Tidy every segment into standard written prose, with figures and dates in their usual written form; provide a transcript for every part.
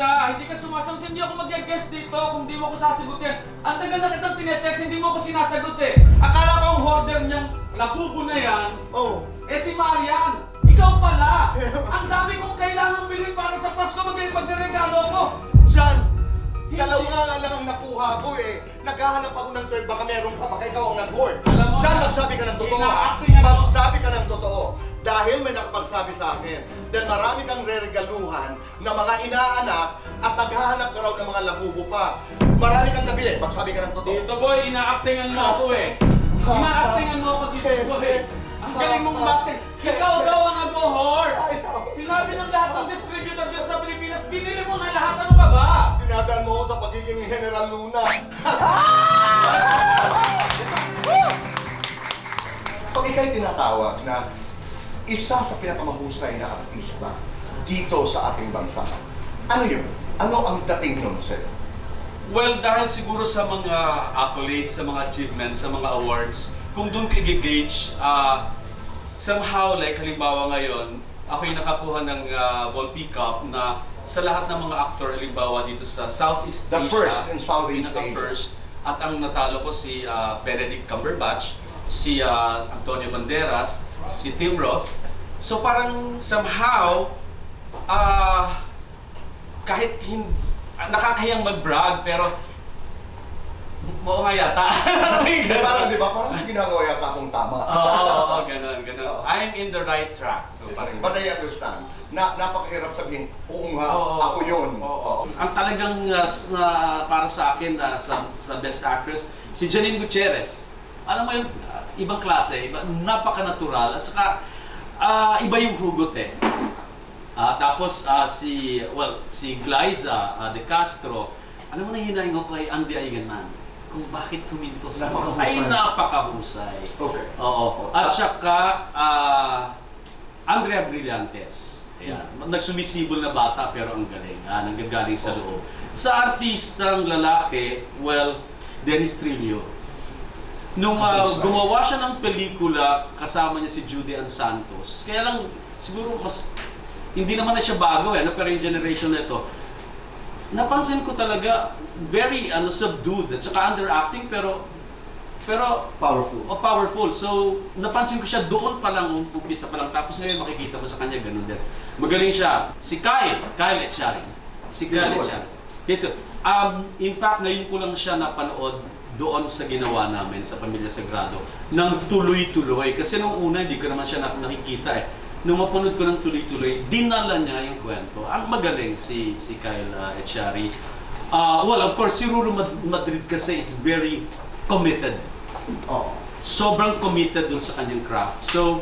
kita. Hindi ka sumasagot. Hindi ako mag-guess dito kung di mo ako sasagutin. Ang tagal na kitang tinetext, hindi mo ako sinasagot eh. Akala ko ang hoarder niyang labubo na yan. Oh. Eh si Marian, ikaw pala. Ang dami kong kailangang bilhin para sa Pasko magregalo ko. John, dalawa nga lang ang nakuha ko eh. Naghahanap ako ng third, baka meron pa, baka ikaw ang nag-hoard. Alam mo John, na, magsabi ka ng totoo ha. ina-acting ako. Magsabi ka ng totoo. Dahil may nakapagsabi sa akin, dahil marami kang reregaluhan na mga inaanak at naghahanap ka raw ng mga labubo pa. Marami kang nabili, magsabi ka ng totoo. Dito boy, ina-actingan mo ako eh. Ina-actingan mo ako dito boy. Ang galing mong acting. Ikaw daw ang nag-hoard. Sinabi ng lahat ng distributor dyan sa Pilipinas, binili mo na lahat. Ano ka ba? Dinadaan mo ako sa pagiging General Luna. Pag ikaw'y tinatawag na isa sa pinakamahusay na artista dito sa ating bansa, ano yun? Ano ang dating nun sa'yo? Well, dahil siguro sa mga accolades, sa mga achievements, sa mga awards, kung doon ka i-gauge, somehow, like halimbawa ngayon, ako yung nakakuha ng Volpi Cup na sa lahat ng mga actor, halimbawa dito sa Southeast The Asia, first in Southeast Asia. first, at ang natalo ko si Benedict Cumberbatch, si Antonio Banderas, si Tim Roth. So parang somehow, kahit nakakahiyang mag-brag, pero oo nga yata. Parang di ba? Parang may ginagawa yata akong tama. Oo, ganun. I'm in the right track. So parang But I understand. Napakahirap sabihin, oo nga, ako yun. Oo. Ang talagang para sa akin sa Best Actress, si Janine Gutierrez. Alam mo yun, ibang klase, napaka-natural. At saka, iba yung hugot eh. Tapos si Glyza De Castro, alam mo na hinahin ko kay Andy Aiganan kung bakit kuminto sa ay napakahusay. Okay. Oo. At saka Andrea Brillantes. Ayan. Nagsumisibol na bata pero ang galing. Nanggagaling sa loob. Sa artistang lalaki, well, Dennis Trillo. Nung gumawa siya ng pelikula, kasama niya si Judy Ann Santos. Kaya lang, siguro mas, hindi naman na siya bago pero yung generation na ito, napansin ko talaga, very subdued at saka underacting pero powerful. So, napansin ko siya doon pa lang, umpisa pa lang. Tapos ngayon makikita mo sa kanya ganun din. Magaling siya. Si Kyle Echari. Yes, good. In fact, ngayon ko lang siya napanood doon sa ginawa namin sa Pamilya Sagrado ng tuloy-tuloy. Kasi nung una, hindi ko naman siya nakikita eh. Nung mapanood ko ng tuloy-tuloy, dinala niya yung kwento. Ang magaling si Kyle Echari. Well, of course, si Ruru Madrid kasi is very committed. Sobrang committed dun sa kanyang craft. So,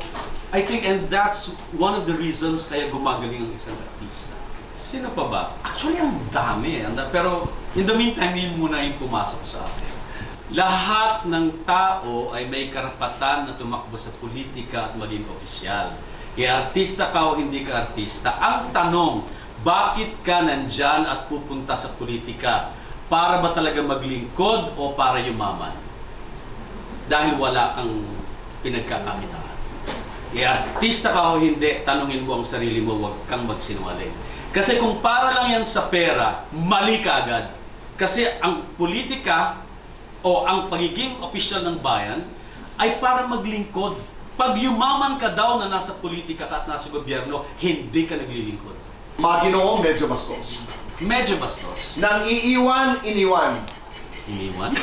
I think, and that's one of the reasons kaya gumagaling ang isang artista. Sino pa ba? Actually, ang dami. Pero, in the meantime, yun muna yung pumasok sa akin. Lahat ng tao ay may karapatan na tumakbo sa politika at maging opisyal. Kaya artista ka o hindi ka artista. Ang tanong, bakit ka nandyan at pupunta sa politika? Para ba talaga maglingkod o para yumaman? Dahil wala kang pinagkakakitaan. Kaya artista ka o hindi, tanungin mo ang sarili mo, huwag kang magsinungaling. Kasi kung para lang yan sa pera, mali ka agad. Kasi ang politika o ang pagiging opisyal ng bayan ay para maglingkod. Pag yumaman ka daw na nasa politika ka at nasa gobyerno, hindi ka naglilingkod. Maginoong medyo bastos. Medyo bastos. Nang iiwan, iniwan. Iniwan?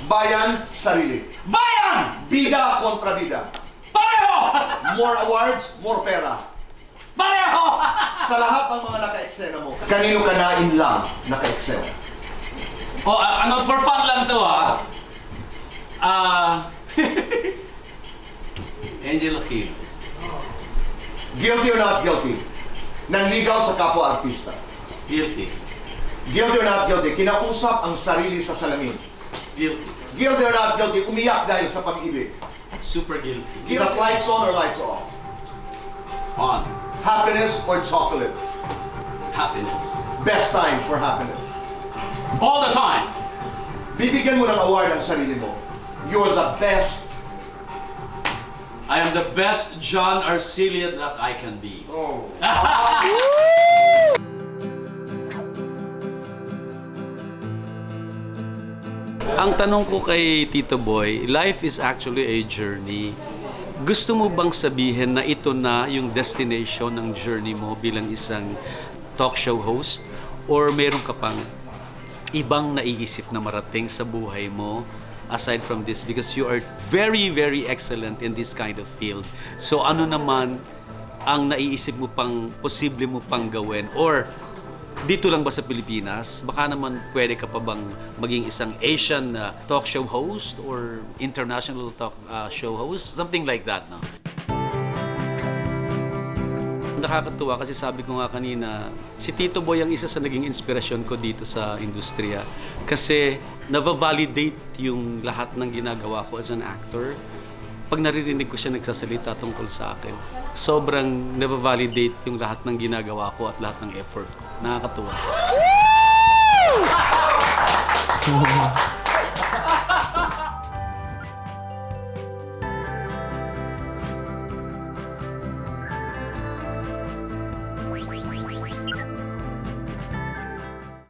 Bayan, sarili. Bayan! Bida kontra bida. Pareho! More awards, more pera. Pareho! Sa lahat ng mga naka-eksena mo, kanino ka na in love naka-eksena? For fun lang to Angel Hill. Guilty or not guilty? Nanligaw sa kapwa-artista. Guilty. Guilty or not guilty? Kinausap ang sarili sa salamin. Guilty. Guilty or not guilty? Umiyak dahil sa pag-ibig. Super guilty. Is that lights on or lights off? On. Happiness or chocolates? Happiness. Best time for happiness. All the time. Bibigyan mo ng award ang sarili mo. You're the best. I am the best John Arcillian that I can be. Oh. Ang tanong ko kay Tito Boy, life is actually a journey. Gusto mo bang sabihin na ito na yung destination ng journey mo bilang isang talk show host? Or meron ka pang ibang naiisip na marating sa buhay mo aside from this? Because you are very, very excellent in this kind of field. So ano naman ang naiisip mo pang, posible mo pang gawin? Or dito lang ba sa Pilipinas? Baka naman pwede ka pa bang maging isang Asian talk show host or international talk show host? Something like that, no? Nakakatuwa kasi sabi ko nga kanina, si Tito Boy ang isa sa naging inspirasyon ko dito sa industriya. Kasi nava-validate yung lahat ng ginagawa ko as an actor. Pag naririnig ko siya nagsasalita tungkol sa akin, sobrang nava-validate yung lahat ng ginagawa ko at lahat ng effort ko. Nakakatuwa.